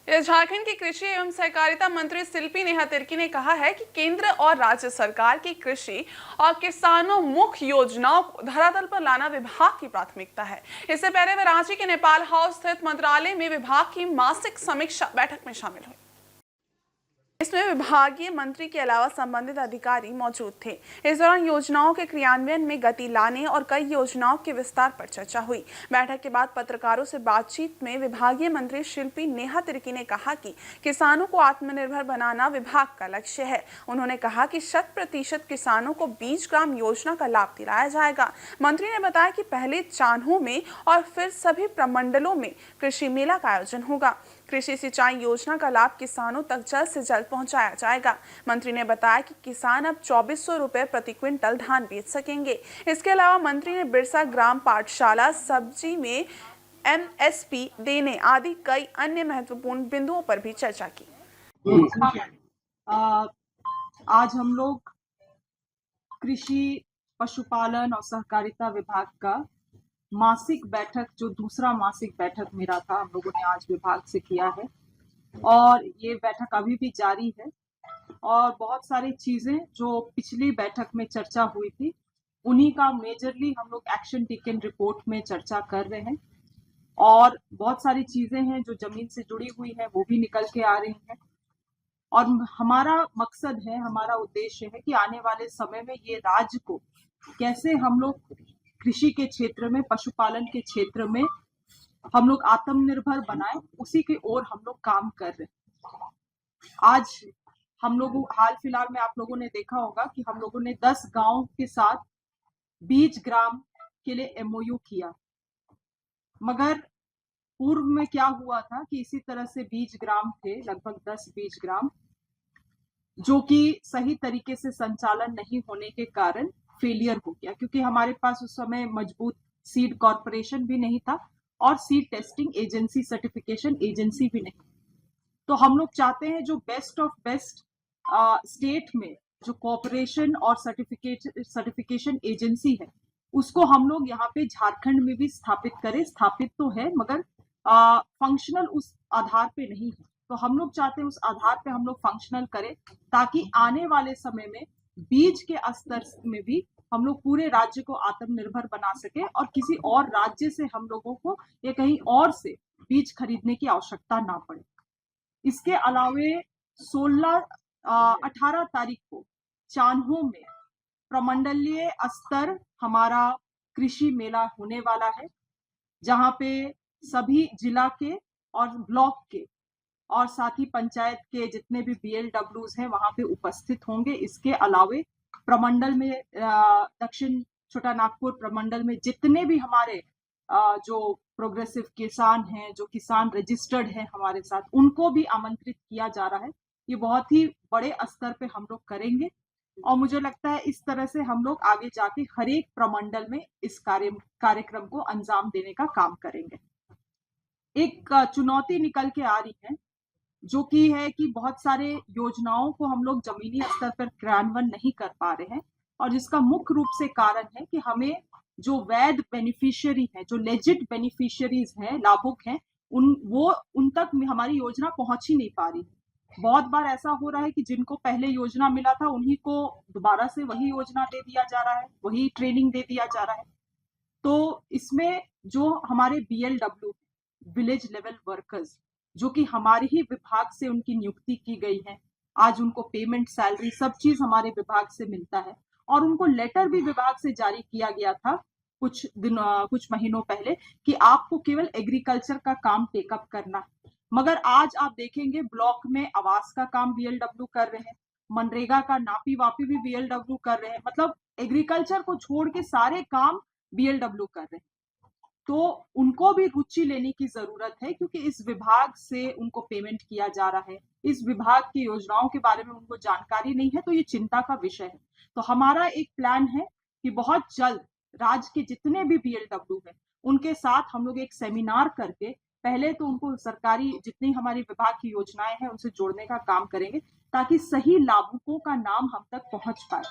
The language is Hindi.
झारखंड के कृषि एवं सहकारिता मंत्री शिल्पी नेहा तिर्की ने कहा है कि केंद्र और राज्य सरकार की कृषि और किसानों मुख्य योजनाओं को धरातल पर लाना विभाग की प्राथमिकता है। इससे पहले वे रांची के नेपाल हाउस स्थित मंत्रालय में विभाग की मासिक समीक्षा बैठक में शामिल हुई। इसमें विभागीय मंत्री के अलावा संबंधित अधिकारी मौजूद थे। इस दौरान योजनाओं के क्रियान्वयन में गति लाने और कई योजनाओं के विस्तार पर चर्चा हुई। बैठक के बाद पत्रकारों से बातचीत में विभागीय मंत्री शिल्पी नेहा तिर्की ने कहा कि किसानों को आत्मनिर्भर बनाना विभाग का लक्ष्य है। उन्होंने कहा कि 100% किसानों को बीज ग्राम योजना का लाभ दिलाया जाएगा। मंत्री ने बताया कि पहले चान्हों में और फिर सभी प्रमंडलों में कृषि मेला का आयोजन होगा। कृषि सिंचाई योजना का लाभ किसानों तक जल्द से जल्द पहुंचाया जाएगा। मंत्री ने बताया कि किसान अब 2400 रुपए प्रति क्विंटल धान बेच सकेंगे। इसके अलावा मंत्री ने बिरसा ग्राम पाठशाला सब्जी में MSP देने आदि कई अन्य महत्वपूर्ण बिंदुओं पर भी चर्चा की। आज हम लोग कृषि, पशुपालन और सहकारिता विभाग का मासिक बैठक, जो दूसरा मासिक बैठक मेरा था, हम लोगों ने आज विभाग से किया है और ये बैठक अभी भी जारी है। और बहुत सारी चीजें जो पिछली बैठक में चर्चा हुई थी, उन्हीं का मेजरली हम लोग एक्शन टेकन रिपोर्ट में चर्चा कर रहे हैं। और बहुत सारी चीजें हैं जो जमीन से जुड़ी हुई है, वो भी निकल के आ रही हैं। और हमारा मकसद है, हमारा उद्देश्य है कि आने वाले समय में ये राज्य को कैसे हम लोग कृषि के क्षेत्र में, पशुपालन के क्षेत्र में हम लोग आत्मनिर्भर बनाएं, उसी की ओर हम लोग काम कर रहे हैं। आज हम लोग हाल फिलहाल में आप लोगों ने देखा होगा कि हम लोगों ने 10 गांव के साथ बीज ग्राम के लिए MOU किया। मगर पूर्व में क्या हुआ था कि इसी तरह से बीज ग्राम थे, लगभग 10 बीज ग्राम, जो कि सही तरीके से संचालन नहीं होने के कारण फेलियर हो गया, क्योंकि हमारे पास उस समय मजबूत सीड कॉर्पोरेशन भी नहीं था और seed testing agency, certification agency भी नहीं। तो हम लोग चाहते हैं जो बेस्ट ऑफ बेस्ट स्टेट में जो कॉर्पोरेशन और सर्टिफिकेशन एजेंसी है, उसको हम लोग यहाँ पे झारखंड में भी स्थापित करें। स्थापित तो है मगर फंक्शनल उस आधार पे नहीं है। तो हम लोग चाहते हैं उस आधार पे हम लोग फंक्शनल करें, ताकि आने वाले समय में बीज के स्तर में भी हम लोग पूरे राज्य को आत्मनिर्भर बना सके और किसी और राज्य से हम लोगों को या कहीं और से बीज खरीदने की आवश्यकता ना पड़े। इसके अलावे 18 तारीख को चान्हो में प्रमंडलीय स्तर हमारा कृषि मेला होने वाला है, जहां पे सभी जिला के और ब्लॉक के और साथ ही पंचायत के जितने भी BLWs हैं वहां पे उपस्थित होंगे। इसके अलावे प्रमंडल में, दक्षिण छोटा नागपुर प्रमंडल में जितने भी हमारे जो प्रोग्रेसिव किसान हैं, जो किसान रजिस्टर्ड हैं हमारे साथ, उनको भी आमंत्रित किया जा रहा है। ये बहुत ही बड़े स्तर पे हम लोग करेंगे और मुझे लगता है इस तरह से हम लोग आगे जाके हर एक प्रमंडल में इस कार्यक्रम को अंजाम देने का काम करेंगे। एक चुनौती निकल के आ रही है, जो कि है कि बहुत सारे योजनाओं को हम लोग जमीनी स्तर पर क्रियान्वयन नहीं कर पा रहे हैं, और जिसका मुख्य रूप से कारण है कि हमें जो वैध बेनिफिशियरी है, जो लेजिट बेनिफिशियरीज हैं, लाभुक हैं, उन तक हमारी योजना पहुंच ही नहीं पा रही। बहुत बार ऐसा हो रहा है कि जिनको पहले योजना मिला था उन्हीं को दोबारा से वही योजना दे दिया जा रहा है, वही ट्रेनिंग दे दिया जा रहा है। तो इसमें जो हमारे BLW, विलेज लेवल वर्कर्स, जो कि हमारे ही विभाग से उनकी नियुक्ति की गई है, आज उनको पेमेंट, सैलरी, सब चीज हमारे विभाग से मिलता है और उनको लेटर भी विभाग से जारी किया गया था कुछ महीनों पहले कि आपको केवल एग्रीकल्चर का काम टेकअप करना है। मगर आज आप देखेंगे ब्लॉक में आवास का काम BLW कर रहे हैं, मनरेगा का नापी वापी भी BLW कर रहे हैं, मतलब एग्रीकल्चर को छोड़ के सारे काम BLW कर रहे हैं। तो उनको भी रुचि लेने की जरूरत है, क्योंकि इस विभाग से उनको पेमेंट किया जा रहा है, इस विभाग की योजनाओं के बारे में उनको जानकारी नहीं है, तो ये चिंता का विषय है। तो हमारा एक प्लान है कि बहुत जल्द राज्य के जितने भी BLW हैं उनके साथ हम लोग एक सेमिनार करके पहले तो उनको सरकारी जितनी हमारी विभाग की योजनाएं हैं उनसे जोड़ने का काम करेंगे, ताकि सही लाभुकों का नाम हम तक पहुंच पाए।